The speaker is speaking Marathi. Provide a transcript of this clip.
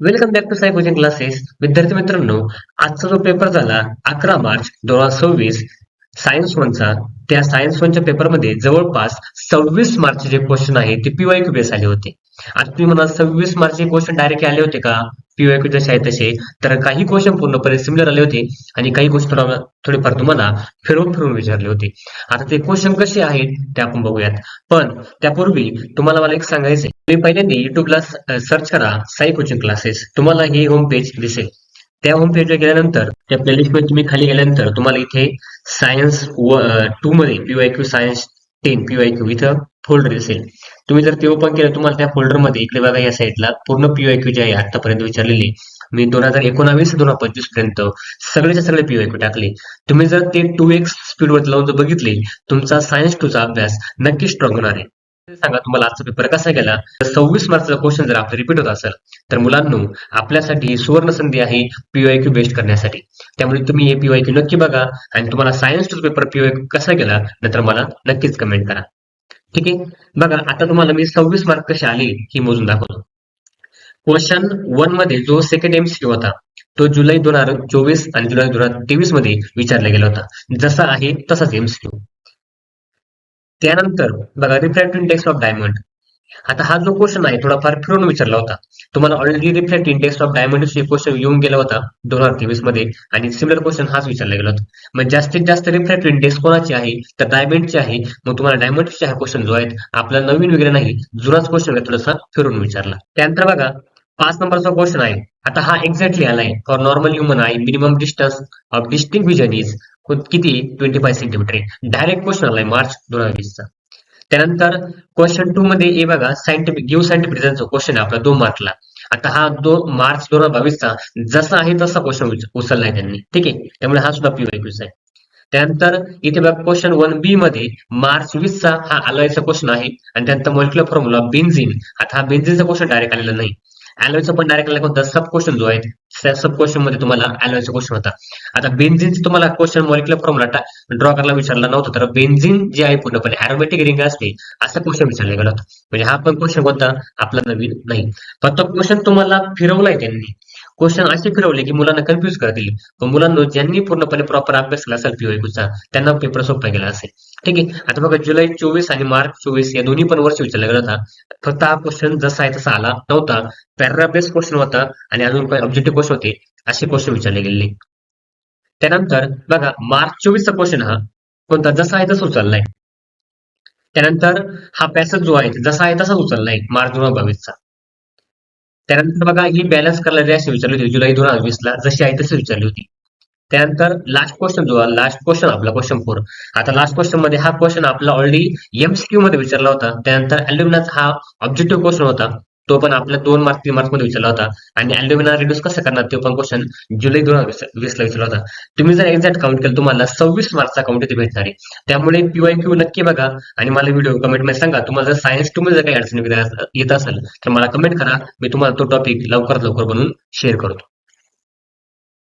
Welcome back to Sai coaching classes. विद्यार्थी मित्रांनो, आजचा जो पेपर झाला 11 मार्च 2026 सायन्स वनचा, त्या सायन्स वनच्या पेपरमध्ये जवळपास 26 मार्चचे जे क्वेश्चन आहे ते पीवायक्यू बेस आले होते. आता तुम्ही म्हणा 26 मार्चचे क्वेश्चन डायरेक्ट आले होते का? पीवायक्यू जसे आहे तसे, तर काही क्वेश्चन पूर्णपणे सिमिलर आले होते आणि काही गोष्टी थोडेफार तुम्हाला फिरवून फिरवून विचारले होते. आता ते क्वेश्चन कसे आहेत ते आपण बघूयात. पण त्यापूर्वी तुम्हाला मला एक सांगायचं आहे. तुम्ही पहिल्यांदा युट्यूबला सर्च करा साई कोचिंग क्लासेस. तुम्हाला हे होम पेज दिसेल. त्या होम पेजवर गेल्यानंतर त्या प्लेलिस्ट मध्ये तुम्ही खाली गेल्यानंतर तुम्हाला इथे सायन्स 2 मध्ये पीवायक्यू सायन्स 10 पीवायक्यू इथं फोल्डर दिसेल. तुम्ही जर ते ओपन केलं तुम्हाला त्या फोल्डर मध्ये इकडे बघा या साईडला पूर्ण पीवायक्यू जे आहे आतापर्यंत विचारलेले मी 2019 2025 पर्यंत सगळेच्या सगळे पीवायक्यू टाकले. तुम्ही जर ते 2x स्पीड वर लावून जर बघितले तुमचा सायन्स 2 चा अभ्यास नक्की स्ट्रॉंग होणार आहे. सांगा तुम्हाला आजचा पेपर कसा गेला? 26 मार्चचा क्वेश्चन जर आपला रिपीट होत असेल तर मुलांनो, आपल्यासाठी सुवर्ण संधी आहे पीवायक्यू बेस्ट करण्यासाठी. त्यामुळे तुम्ही हे पीवायक्यू नक्की बघा आणि तुम्हाला सायन्स टू पेपर पीवायक्यू कसा गेला नंतर मला नक्कीच कमेंट करा. ठीक आहे, बघा आता तुम्हाला मी 26 मार्क कसे आले हे मोजून दाखवतो. क्वेश्चन 1 मध्ये जो सेकंड एमसीक्यू होता तो जुलै 2024 आणि जुलै 2023 मध्ये विचारला गेला होता. जसा आहे तसाच एमसीक्यू. त्यानंतर बघा रिफ्रॅक्टिव्ह इंडेक्स ऑफ डायमंड. आता हा जो क्वेश्चन आहे थोडाफार फिरून विचारला होता. तुम्हाला already refractive index of diamond question येऊन गेला होता 2023 मध्ये आणि सिमिलर क्वेश्चन हाच विचारला गेला होता. मग जास्तीत जास्त रिफ्रॅक्टिव्ह इंडेक्स कोणाची आहे तर डायमंडची आहे. मग तुम्हाला डायमंडचे हा क्वेश्चन जो आहे आपला नवीन वगैरे नाही, जुनाच क्वेश्चन थोडासा फिरून विचारला. त्यानंतर बघा 5 नंबरचा क्वेश्चन आहे. आता हा एक्झॅक्टली आलाय for normal human I minimum distance of distinct vision is किती 25 सेंटीमीटर. डायरेक्ट क्वेश्चन आलाय मार्च 2020 चा. त्यानंतर क्वेश्चन 2 मध्ये हे बघा सायंटिफिक गिव्ह सायंटिफिक रिझनचा क्वेश्चन आहे आपला 2 मार्कला. आता हा 2 मार्च 2022 चा जसा आहे तसा क्वेश्चन उचललाय त्यांनी. ठीक आहे, त्यामुळे हा सुद्धा पीवायक्यूचा आहे. त्यानंतर इथे बघा क्वेश्चन 1B मध्ये मार्च 20 चा हा अलॉयचा क्वेश्चन आहे आणि त्यानंतर मॉलिक्युलर फॉर्म्युला बेन्झीन. आता हा बेन्झीनचा क्वेश्चन डायरेक्ट आलेला नाही. अलॉयचा पण डायरेक्ट आला कोणता सब क्वेश्चन जो आहे सब क्वेश्चन मध्ये तुम्हाला अलॉयचा क्वेश्चन होता. आता बेन्झीनचा तुम्हाला क्वेश्चन मॉलिक्युलर फॉर्म्युला ड्रॉ करायला विचारला नव्हता, तर बेन्झीन जे आहे पूर्णपणे अरोमॅटिक रिंग असते असा क्वेश्चन विचारला गेला होता. म्हणजे हा पण क्वेश्चन कोणता आपला नवीन नाही. फक्त क्वेश्चन तुम्हाला फिरवलाय त्यांनी. क्वेश्चन असे फिरवले की मुलांना कन्फ्युज करतील. पण मुलांना ज्यांनी पूर्णपणे प्रॉपर अभ्यास केला असेल पीवायक्यूचा त्यांना पेपर सोपा गेला असेल. ठीक आहे, आता बघा जुलै 24 आणि मार्च 24 या दोन्ही पण वर्ष विचारला गेला होता. फक्त हा क्वेश्चन जसा आहे तसा आला नव्हता. पॅराग्राफ बेस्ड क्वेश्चन होता आणि अजून काही ऑब्जेक्टिव्ह क्वेश्चन होते असे क्वेश्चन विचारले गेले. त्यानंतर बघा मार्च 24 चा क्वेश्चन हा कोणता जसा आहे तसा उचललाय. त्यानंतर हा पॅसेज जो आहे जसा आहे तसाच उचललाय मार्च 2022 चा. त्यानंतर बघा ही बॅलन्स करायला अशी विचारली होती जुलै 2020 ला जशी आहे तशी विचारली होती. त्यानंतर लास्ट क्वेश्चन जो लास्ट क्वेश्चन आपला क्वेश्चन 4. आता लास्ट क्वेश्चन मध्ये हा क्वेश्चन आपला ऑलरेडी एमसीक्यू मध्ये विचारला होता. त्यानंतर अल्युमिनाचा हा ऑब्जेक्टिव्ह क्वेश्चन होता. तो पण आपल्या 2 मार्क 3 मार्क मध्ये विचारला होता आणि अल्युमिना रिड्यूस कसं करणार तो पण क्वेश्चन जुलै 2020 ला विचारला होता. तुम्ही जर एक्झॅक्ट काउंट केलं तुम्हाला 26 मार्कचा काउंट इथे भेटणार आहे. त्यामुळे पीवायक्यू नक्की बघा आणि मला व्हिडिओ कमेंट मध्ये सांगा. तुम्हाला जर सायन्स 2 मध्ये जर काही अडचणी येत असेल तर मला कमेंट करा. मी तुम्हाला तो टॉपिक लवकरात लवकर बनवून शेअर करतो.